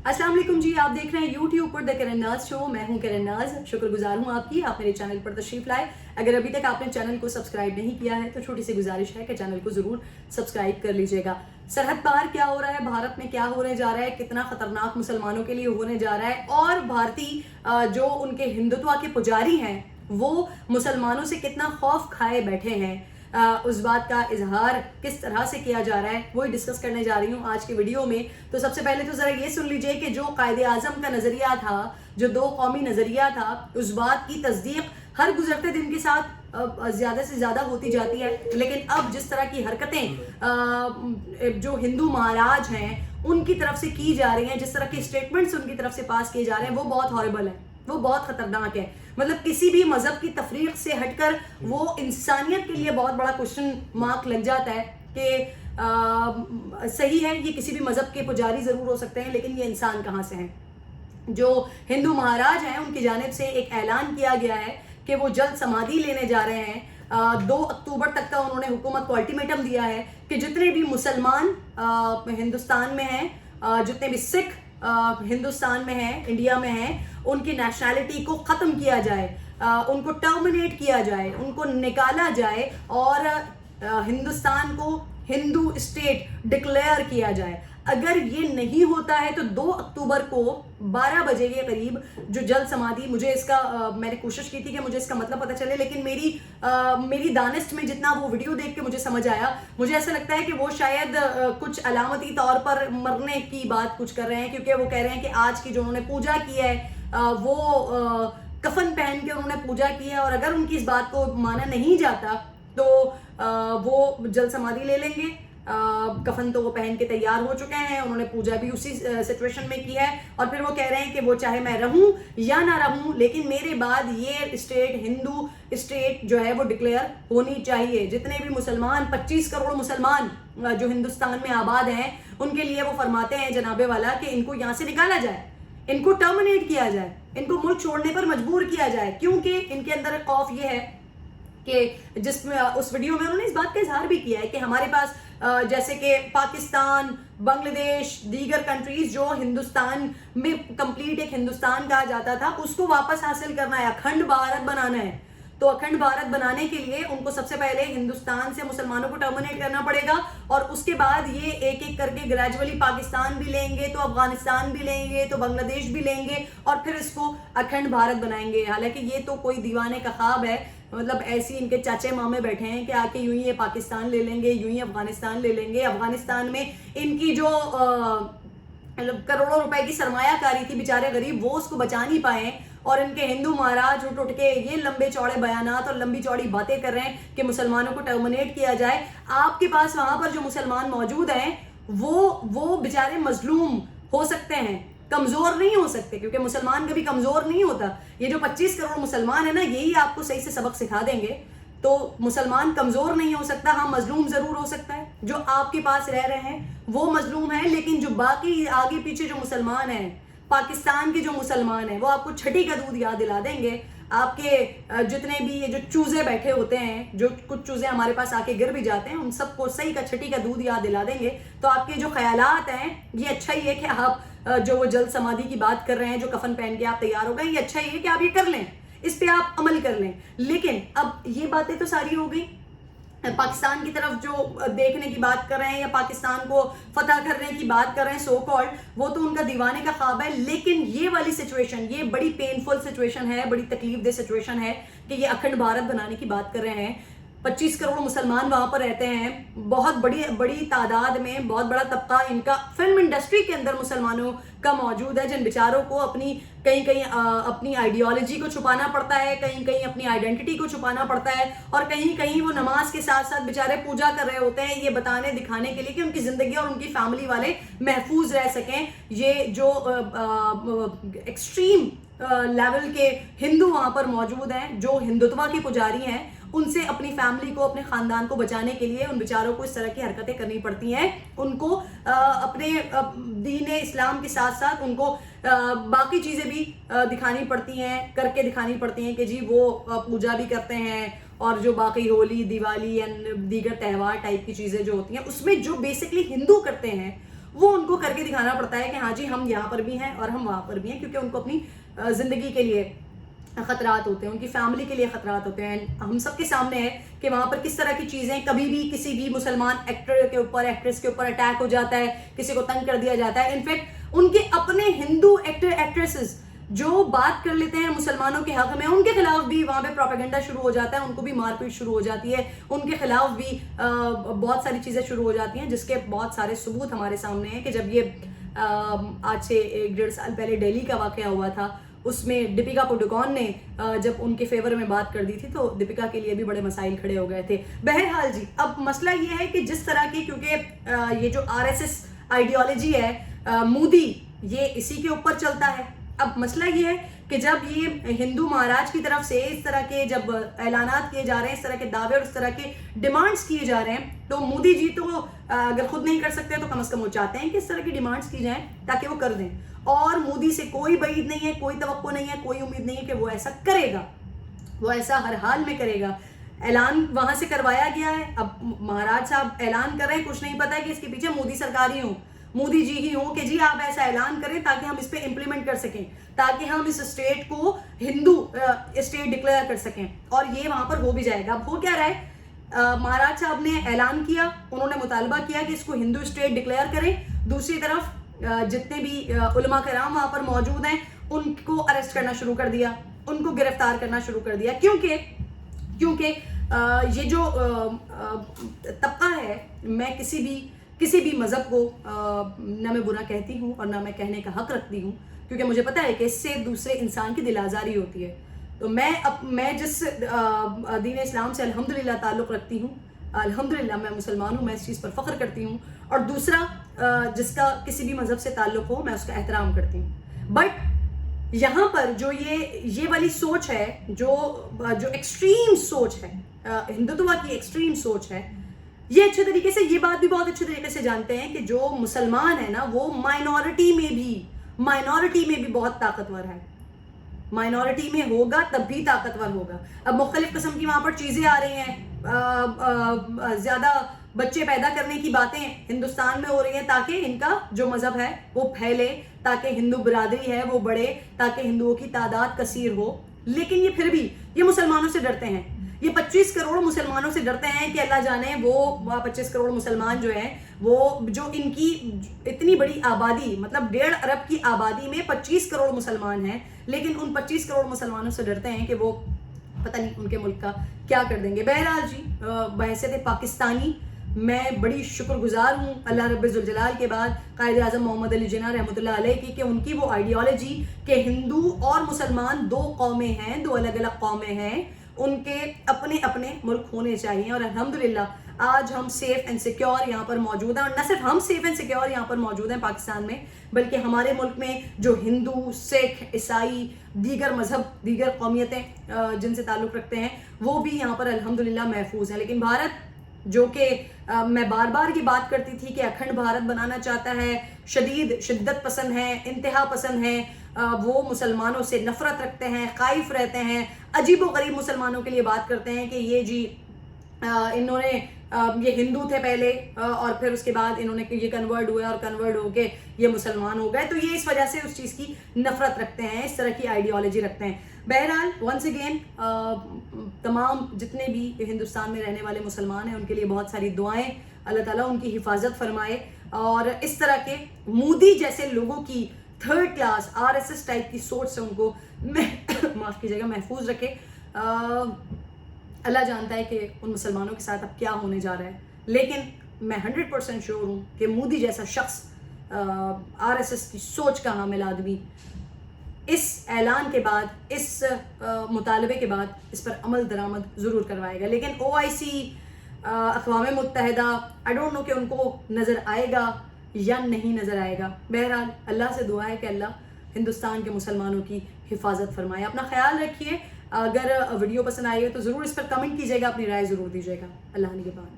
अस्सलाम वालेकुम जी, आप देख रहे हैं यूट्यूब पर द करन नाज शो। मैं हूं करन नाज, शुक्रगुजार हूं आपकी, आप मेरे चैनल पर तशरीफ लाए। अगर अभी तक आपने चैनल को सब्सक्राइब नहीं किया है तो छोटी सी गुजारिश है कि चैनल को जरूर सब्सक्राइब कर लीजिएगा। सरहद पार क्या हो रहा है, भारत में क्या होने जा रहा है, कितना खतरनाक मुसलमानों के लिए होने जा रहा है, और भारतीय जो उनके हिंदुत्व के पुजारी हैं वो मुसलमानों से कितना खौफ खाए बैठे हैं, उस बात का इजहार किस तरह से किया जा रहा है, वही डिस्कस करने जा रही हूँ आज की वीडियो में। तो सबसे पहले तो ज़रा ये सुन लीजिए कि जो कायदे आज़म का नज़रिया था, जो दो कौमी नज़रिया था, उस बात की तस्दीक हर गुजरते दिन के साथ ज़्यादा से ज़्यादा होती जाती है। लेकिन अब जिस तरह की हरकतें जो हिंदू महाराज हैं उनकी तरफ से की जा रही हैं, जिस तरह के स्टेटमेंट्स उनकी तरफ से पास किए जा रहे हैं, वो बहुत हॉरिबल है, वो बहुत खतरनाक है। मतलब किसी भी मजहब की तफरीक से हटकर वो इंसानियत के लिए बहुत बड़ा क्वेश्चन मार्क लग जाता है कि सही है, ये किसी भी मजहब के पुजारी जरूर हो सकते हैं, लेकिन ये इंसान कहाँ से हैं। जो हिंदू महाराज हैं उनकी जानिब से एक ऐलान किया गया है कि वो जल्द समाधि लेने जा रहे हैं। 2 अक्टूबर तक का उन्होंने हुकूमत को अल्टीमेटम दिया है कि जितने भी मुसलमान हिंदुस्तान में हैं, जितने भी सिख हिंदुस्तान में हैं, इंडिया में हैं, उनकी नेशनैलिटी को ख़त्म किया जाए, उनको टर्मिनेट किया जाए, उनको निकाला जाए और हिंदुस्तान को हिंदू स्टेट डिक्लेयर किया जाए। अगर ये नहीं होता है तो 2 अक्टूबर को 12 बजे के करीब जो जल समाधि, मुझे इसका मैंने कोशिश की थी कि मुझे इसका मतलब पता चले, लेकिन मेरी दानिश में जितना वो वीडियो देख के मुझे समझ आया, मुझे ऐसा लगता है कि वो शायद कुछ अलामती तौर पर मरने की बात कुछ कर रहे हैं, क्योंकि वो कह रहे हैं कि आज की जो उन्होंने पूजा की है वो कफन पहन के उन्होंने पूजा की है, और अगर उनकी इस बात को माना नहीं जाता तो वो जल समाधि ले लेंगे। कफन तो वो पहन के तैयार हो चुके हैं, उन्होंने पूजा भी उसी सिचुएशन में की है, और फिर वो कह रहे हैं कि वो चाहे मैं रहूं या ना रहूं, लेकिन मेरे बाद ये स्टेट, हिंदू स्टेट जो है वो डिक्लेयर होनी चाहिए। जितने भी मुसलमान, 25 करोड़ मुसलमान जो हिंदुस्तान में आबाद हैं, उनके लिए वो फरमाते हैं जनाबे वाला कि इनको यहाँ से निकाला जाए, इनको टर्मिनेट किया जाए, इनको मुल्क छोड़ने पर मजबूर किया जाए, क्योंकि इनके अंदर खौफ ये है कि जिसमें उस वीडियो में उन्होंने इस बात का इजहार भी किया है कि हमारे पास जैसे कि पाकिस्तान, बांग्लादेश, दीगर कंट्रीज जो हिंदुस्तान में कंप्लीट एक हिंदुस्तान कहा जाता था, उसको वापस हासिल करना है, अखंड भारत बनाना है। तो अखंड भारत बनाने के लिए उनको सबसे पहले हिंदुस्तान से मुसलमानों को टर्मिनेट करना पड़ेगा, और उसके बाद ये एक एक करके ग्रेजुअली पाकिस्तान भी लेंगे, तो अफगानिस्तान भी लेंगे, तो बांग्लादेश भी लेंगे, और फिर इसको अखंड भारत बनाएंगे। हालांकि ये तो कोई दीवाने का ख्वाब है, मतलब ऐसी इनके चाचे मामे बैठे हैं कि आके यूं ही ये पाकिस्तान ले लेंगे, यूं ही अफगानिस्तान ले लेंगे। अफगानिस्तान में इनकी जो मतलब करोड़ों रुपए की सरमायाकारी थी, बेचारे गरीब वो उसको बचा नहीं पाए, और इनके हिंदू महाराज उठ उठ के ये लंबे चौड़े बयानात और लंबी चौड़ी बातें कर रहे हैं कि मुसलमानों को टर्मिनेट किया जाए। आपके पास वहां पर जो मुसलमान मौजूद हैं वो बेचारे मजलूम हो सकते हैं, कमजोर नहीं हो सकते, क्योंकि मुसलमान कभी कमजोर नहीं होता। ये जो 25 करोड़ मुसलमान है ना, यही आपको सही से सबक सिखा देंगे। तो मुसलमान कमजोर नहीं हो सकता, हाँ मजलूम जरूर हो सकता है। जो आपके पास रह रहे हैं वो मजलूम है, लेकिन जो बाकी आगे पीछे जो मुसलमान हैं, पाकिस्तान के जो मुसलमान हैं, वो आपको छठी का दूध याद दिला देंगे। आपके जितने भी ये जो चूजे बैठे होते हैं, जो कुछ चूजे हमारे पास आके गिर भी जाते हैं, उन सबको सही का छठी का दूध याद दिला देंगे। तो आपके जो ख्यालात हैं, ये अच्छा ही है कि आप जो वो जल समाधि की बात कर रहे हैं, जो कफन पहन के आप तैयार हो गए, ये अच्छा ही है कि आप ये कर लें, इस पे आप अमल कर लें। लेकिन अब ये बातें तो सारी हो गई, पाकिस्तान की तरफ जो देखने की बात कर रहे हैं या पाकिस्तान को फतह करने की बात कर रहे हैं सो कॉल्ड, वो तो उनका दीवाने का ख्वाब है। लेकिन ये वाली सिचुएशन, ये बड़ी पेनफुल सिचुएशन है, बड़ी तकलीफ दे सिचुएशन है कि ये अखंड भारत बनाने की बात कर रहे हैं। 25 करोड़ मुसलमान वहां पर रहते हैं, बहुत बड़ी तादाद में, बहुत बड़ा तबका इनका फिल्म इंडस्ट्री के अंदर मुसलमानों का मौजूद है, जिन बेचारों को अपनी कहीं अपनी आइडियोलॉजी को छुपाना पड़ता है, कहीं अपनी आइडेंटिटी को छुपाना पड़ता है, और कहीं वो नमाज के साथ साथ बेचारे पूजा कर रहे होते हैं, ये बताने दिखाने के लिए कि उनकी जिंदगी और उनकी फैमिली वाले महफूज रह सकें। ये जो एक्सट्रीम लेवल के हिंदू वहां पर मौजूद हैं, जो हिंदुत्व के पुजारी हैं, उनसे अपनी फैमिली को, अपने खानदान को बचाने के लिए उन बेचारों को इस तरह की हरकतें करनी पड़ती हैं। उनको अपने दीन इस्लाम के साथ साथ उनको बाकी चीज़ें भी दिखानी पड़ती हैं, करके दिखानी पड़ती हैं कि जी वो पूजा भी करते हैं, और जो बाकी होली, दिवाली एंड दीगर त्यौहार टाइप की चीज़ें जो होती हैं, उसमें जो बेसिकली हिंदू करते हैं وہ ان کو کر کے دکھانا پڑتا ہے کہ ہاں جی ہم یہاں پر بھی ہیں اور ہم وہاں پر بھی ہیں، کیونکہ ان کو اپنی زندگی کے لیے خطرات ہوتے ہیں، ان کی فیملی کے لیے خطرات ہوتے ہیں. ہم سب کے سامنے ہے کہ وہاں پر کس طرح کی چیزیں کبھی بھی کسی بھی مسلمان ایکٹر کے اوپر ایکٹریس کے اوپر اٹیک ہو جاتا ہے، کسی کو تنگ کر دیا جاتا ہے. انفیکٹ ان کے اپنے ہندو ایکٹر ایکٹریسز جو بات کر لیتے ہیں مسلمانوں کے حق میں، ان کے خلاف بھی وہاں پہ پروپیگنڈا شروع ہو جاتا ہے، ان کو بھی مار پیٹ شروع ہو جاتی ہے، ان کے خلاف بھی بہت ساری چیزیں شروع ہو جاتی ہیں، جس کے بہت سارے ثبوت ہمارے سامنے ہیں. کہ جب یہ آج سے 1-1.5 سال پہلے دہلی کا واقعہ ہوا تھا، اس میں دیپیکا پڈوکون نے جب ان کے فیور میں بات کر دی تھی تو دیپیکا کے لیے بھی بڑے مسائل کھڑے ہو گئے تھے. بہرحال جی اب مسئلہ یہ ہے کہ جس طرح کی، کیونکہ یہ جو RSS آئیڈیالوجی ہے مودی، یہ اسی کے اوپر چلتا ہے. اب مسئلہ یہ ہے کہ جب یہ ہندو مہاراج کی طرف سے اس طرح کے جب اعلانات کیے جا رہے ہیں، اس طرح کے دعوے اور اس طرح کے ڈیمانڈز کیے جا رہے ہیں، تو مودی جی تو اگر خود نہیں کر سکتے تو کم از کم وہ چاہتے ہیں کہ اس طرح کی ڈیمانڈز کی جائیں تاکہ وہ کر دیں. اور مودی سے کوئی بعید نہیں ہے، کوئی توقع نہیں ہے، کوئی امید نہیں ہے کہ وہ ایسا کرے گا، وہ ایسا ہر حال میں کرے گا. اعلان وہاں سے کروایا گیا ہے، اب مہاراج صاحب اعلان کر رہے ہیں، کچھ نہیں پتا ہے کہ اس کے پیچھے مودی سرکار ہی ہوں، مودی جی ہی ہوں کہ جی آپ ایسا اعلان کریں تاکہ ہم اس پہ امپلیمنٹ کر سکیں، تاکہ ہم اس اسٹیٹ کو ہندو اسٹیٹ ڈکلیئر کر سکیں. اور یہ وہاں پر ہو بھی جائے گا. اب ہو کیا رہا ہے، مہاراج صاحب نے اعلان کیا، انہوں نے مطالبہ کیا کہ اس کو ہندو اسٹیٹ ڈکلیئر کریں. دوسری طرف جتنے بھی علماء کرام وہاں پر موجود ہیں ان کو اریسٹ کرنا شروع کر دیا، ان کو گرفتار کرنا شروع کر دیا. کیونکہ یہ جو طبقہ ہے، میں کسی بھی مذہب کو نہ میں برا کہتی ہوں اور نہ میں کہنے کا حق رکھتی ہوں، کیونکہ مجھے پتا ہے کہ اس سے دوسرے انسان کی دل آزاری ہوتی ہے. تو میں جس دین اسلام سے الحمدللہ تعلق رکھتی ہوں، الحمدللہ میں مسلمان ہوں، میں اس چیز پر فخر کرتی ہوں. اور دوسرا جس کا کسی بھی مذہب سے تعلق ہو، میں اس کا احترام کرتی ہوں. بٹ یہاں پر جو یہ والی سوچ ہے، جو ایکسٹریم سوچ ہے، ہندوتوا کی ایکسٹریم سوچ ہے، یہ اچھے طریقے سے، یہ بات بھی بہت اچھے طریقے سے جانتے ہیں کہ جو مسلمان ہے نا، وہ مائنورٹی میں بھی بہت طاقتور ہے. مائنورٹی میں ہوگا تب بھی طاقتور ہوگا. اب مختلف قسم کی وہاں پر چیزیں آ رہی ہیں، زیادہ بچے پیدا کرنے کی باتیں ہندوستان میں ہو رہی ہیں تاکہ ان کا جو مذہب ہے وہ پھیلے، تاکہ ہندو برادری ہے وہ بڑھے، تاکہ ہندوؤں کی تعداد کثیر ہو. لیکن یہ پھر بھی یہ مسلمانوں سے ڈرتے ہیں، یہ 25 کروڑ مسلمانوں سے ڈرتے ہیں کہ اللہ جانے وہ 25 کروڑ مسلمان جو ہیں، وہ جو ان کی اتنی بڑی آبادی، مطلب 1.5 ارب کی آبادی میں 25 کروڑ مسلمان ہیں، لیکن ان 25 کروڑ مسلمانوں سے ڈرتے ہیں کہ وہ پتہ نہیں ان کے ملک کا کیا کر دیں گے. بہرحال جی بحیثیت پاکستانی میں بڑی شکر گزار ہوں اللہ رب ذوالجلال کے بعد قائد اعظم محمد علی جناح رحمۃ اللہ علیہ کی، کہ ان کی وہ آئیڈیالوجی کہ ہندو اور مسلمان دو قومیں ہیں، دو الگ الگ قومیں ہیں، ان کے اپنے اپنے ملک ہونے چاہیے. اور الحمدللہ آج ہم سیف اینڈ سیکیور یہاں پر موجود ہیں. اور نہ صرف ہم سیف اینڈ سیکیور یہاں پر موجود ہیں پاکستان میں، بلکہ ہمارے ملک میں جو ہندو، سکھ، عیسائی، دیگر مذہب، دیگر قومیتیں جن سے تعلق رکھتے ہیں، وہ بھی یہاں پر الحمدللہ محفوظ ہیں. لیکن بھارت جو کہ میں بار بار یہ بات کرتی تھی کہ اکھنڈ بھارت بنانا چاہتا ہے، شدت پسند ہے، انتہا پسند ہے، وہ مسلمانوں سے نفرت رکھتے ہیں، خائف رہتے ہیں، عجیب و غریب مسلمانوں کے لیے بات کرتے ہیں کہ یہ جی انہوں نے یہ ہندو تھے پہلے اور پھر اس کے بعد انہوں نے یہ کنورٹ ہوئے اور کنورٹ ہو کے یہ مسلمان ہو گئے، تو یہ اس وجہ سے اس چیز کی نفرت رکھتے ہیں، اس طرح کی آئیڈیالوجی رکھتے ہیں. بہرحال ونس اگین تمام جتنے بھی ہندوستان میں رہنے والے مسلمان ہیں ان کے لیے بہت ساری دعائیں، اللہ تعالیٰ ان کی حفاظت فرمائے اور اس طرح کے مودی جیسے لوگوں کی تھرڈ کلاس RSS ٹائپ کی سوچ سے ان کو معاف کیجیے گا محفوظ رکھے. اللہ جانتا ہے کہ ان مسلمانوں کے ساتھ اب کیا ہونے جا رہا ہے، لیکن میں 100% شیور ہوں کہ مودی جیسا شخص RSS کی سوچ کا حامل آدمی اس اعلان کے بعد، اس مطالبے کے بعد اس پر عمل درآمد ضرور کروائے گا. لیکن OIC، اقوام متحدہ، I don't know کہ ان کو نظر آئے گا یا نہیں نظر آئے گا. بہرحال اللہ سے دعا ہے کہ اللہ ہندوستان کے مسلمانوں کی حفاظت فرمائے. اپنا خیال رکھیے. اگر ویڈیو پسند آئی ہے تو ضرور اس پر کمنٹ کیجیے گا، اپنی رائے ضرور دیجیے گا. اللہ نگہبان.